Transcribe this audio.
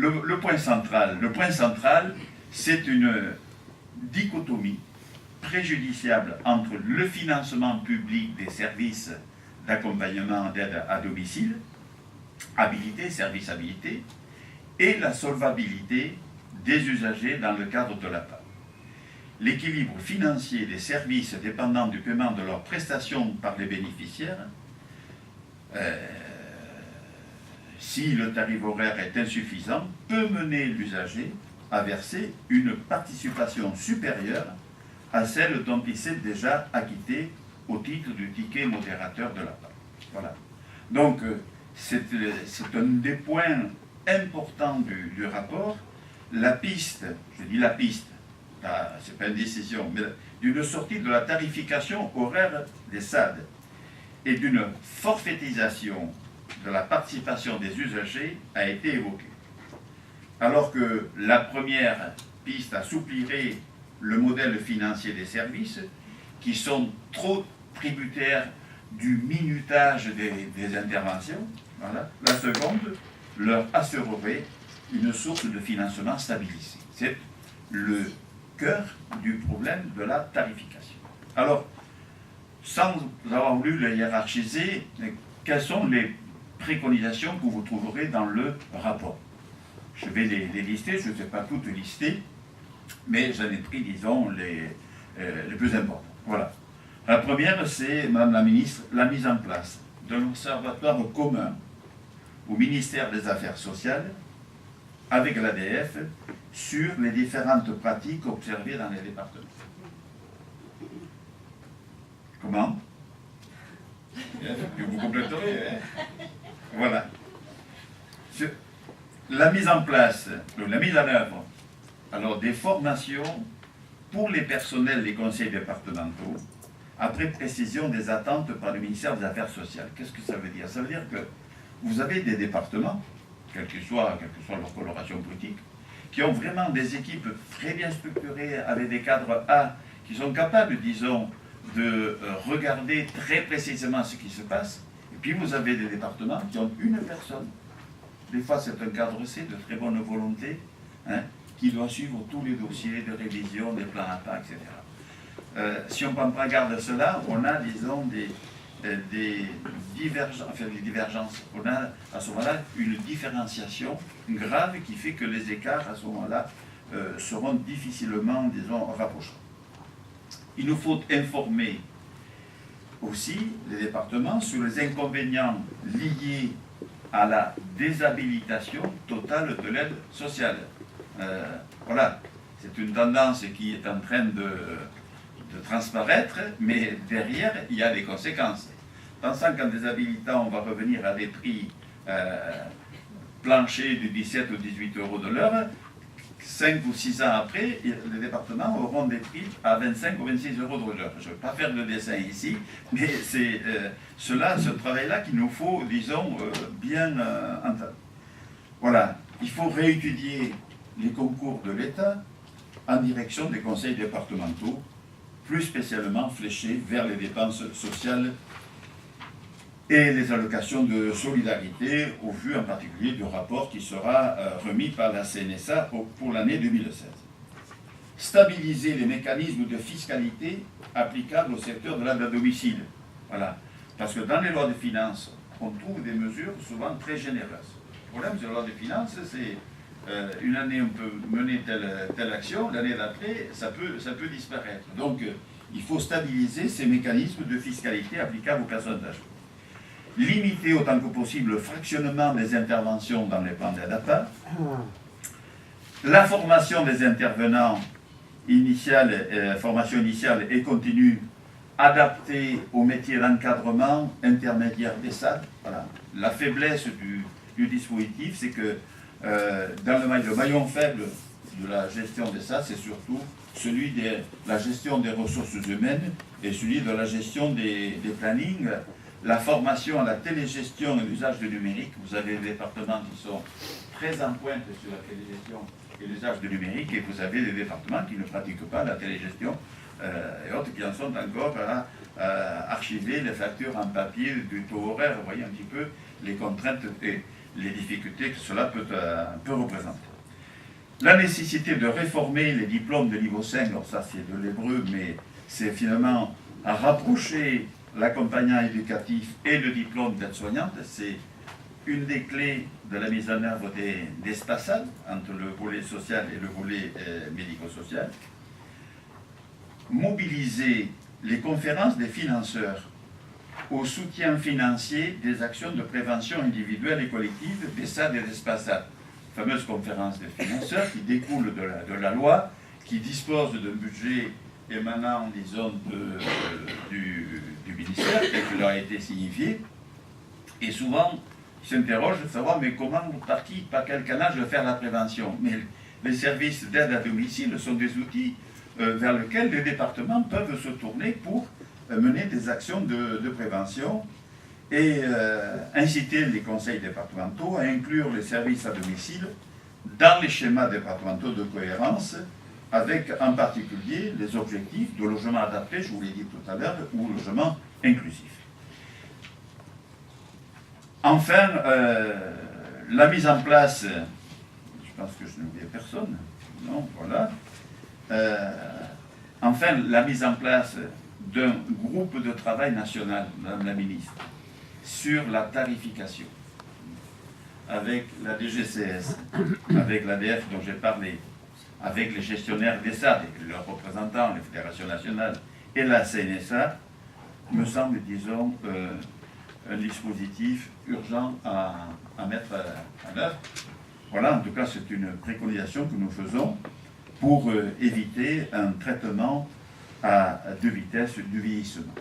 le point central, c'est une dichotomie préjudiciable entre le financement public des services d'accompagnement d'aide à domicile, habilité, service habilité, et la solvabilité des usagers dans le cadre de l'APA. L'équilibre financier des services dépendant du paiement de leurs prestations par les bénéficiaires, si le tarif horaire est insuffisant, peut mener l'usager à verser une participation supérieure à celle dont il s'est déjà acquitté au titre du ticket modérateur de l'APA. Voilà. Donc, c'est un des points importants du rapport. La piste, je dis la piste, c'est pas une décision, mais d'une sortie de la tarification horaire des SAD et d'une forfaitisation de la participation des usagers a été évoquée. Alors que la première piste assouplirait le modèle financier des services, qui sont trop tributaires du minutage des interventions, voilà. La seconde leur assurerait une source de financement stabilisée. C'est le cœur du problème de la tarification. Alors, sans avoir voulu le hiérarchiser, quelles sont les préconisations que vous trouverez dans le rapport? Je vais les lister, je ne vais pas toutes lister, mais j'en ai pris, disons, les plus importants. Voilà. La première, c'est, Madame la Ministre, la mise en place d'un observatoire commun au ministère des Affaires sociales avec l'ADF sur les différentes pratiques observées dans les départements. Comment? Vous compléterez, hein? Voilà. La mise en place, la mise en œuvre, alors des formations pour les personnels des conseils départementaux, après précision des attentes par le ministère des Affaires sociales. Qu'est-ce que ça veut dire? Ça veut dire que vous avez des départements, quelle que soit leur coloration politique, qui ont vraiment des équipes très bien structurées, avec des cadres A, qui sont capables, disons, de regarder très précisément ce qui se passe. Et puis vous avez des départements qui ont une personne. Des fois, c'est un cadre C de très bonne volonté, hein, qui doit suivre tous les dossiers de révision, des plans APA, etc. Si on prend pas garde à cela, on a, disons, des divergences. On a, à ce moment-là, une différenciation grave qui fait que les écarts, à ce moment-là, seront difficilement, disons, rapprochés. Il nous faut informer aussi les départements sur les inconvénients liés à la déshabilitation totale de l'aide sociale. Voilà, c'est une tendance qui est en train de transparaître, mais derrière, il y a des conséquences. Pensant qu'en déshabilitant, on va revenir à des prix planchers de 17 ou 18 euros de l'heure, 5 ou 6 ans après, les départements auront des prix à 25 ou 26 euros de l'heure. Je ne vais pas faire de dessin ici, mais c'est ce travail-là qu'il nous faut, disons, bien entendre. Voilà, il faut réétudier les concours de l'État en direction des conseils départementaux, plus spécialement fléchés vers les dépenses sociales et les allocations de solidarité, au vu en particulier du rapport qui sera remis par la CNSA pour l'année 2016. Stabiliser les mécanismes de fiscalité applicables au secteur de l'aide à domicile. Voilà. Parce que dans les lois de finances, on trouve des mesures souvent très généreuses. Le problème de la loi de finances, c'est une année on peut mener telle action, l'année d'après, ça peut disparaître. Donc, il faut stabiliser ces mécanismes de fiscalité applicables aux personnes âgées. Limiter autant que possible le fractionnement des interventions dans les plans d'aide APA. La formation des intervenants formation initiale et continue, adaptée au métier d'encadrement intermédiaire des SAD. Voilà. La faiblesse du dispositif, c'est que dans le maillon faible de la gestion des SAD, c'est surtout celui de la gestion des ressources humaines et celui de la gestion des plannings. La formation à la télégestion et l'usage du numérique, vous avez des départements qui sont très en pointe sur la télégestion et l'usage du numérique, et vous avez des départements qui ne pratiquent pas la télégestion et autres qui en sont encore à archiver les factures en papier du taux horaire. Vous voyez un petit peu les contraintes. Et les difficultés que cela peut représenter. La nécessité de réformer les diplômes de niveau 5, alors ça c'est de l'hébreu, mais c'est finalement à rapprocher l'accompagnant éducatif et le diplôme d'aide-soignante, c'est une des clés de la mise en œuvre des SPASAD, entre le volet social et le volet médico-social. Mobiliser les conférences des financeurs au soutien financier des actions de prévention individuelle et collective des SAD et des SPASAD. Fameuse conférence des financeurs qui découle de la loi, qui dispose d'un budget émanant, disons, du ministère, tel que leur a été signifié, et souvent ils s'interrogent de savoir mais comment, par qui, par quel canal je vais faire la prévention. Mais les services d'aide à domicile sont des outils vers lesquels les départements peuvent se tourner pour mener des actions de prévention et inciter les conseils départementaux à inclure les services à domicile dans les schémas départementaux de cohérence, avec en particulier les objectifs de logement adapté, je vous l'ai dit tout à l'heure, ou logement inclusif. Enfin, la mise en place, je pense que je n'ai oublié personne, non, voilà. Enfin, la mise en place d'un groupe de travail national, Madame la Ministre, sur la tarification, avec la DGCS, avec l'ADF dont j'ai parlé, avec les gestionnaires des SAD, leurs représentants, les fédérations nationales, et la CNSA, me semble, disons, un dispositif urgent à mettre en œuvre. Voilà, en tout cas, c'est une préconisation que nous faisons pour éviter un traitement à deux vitesses du vieillissement.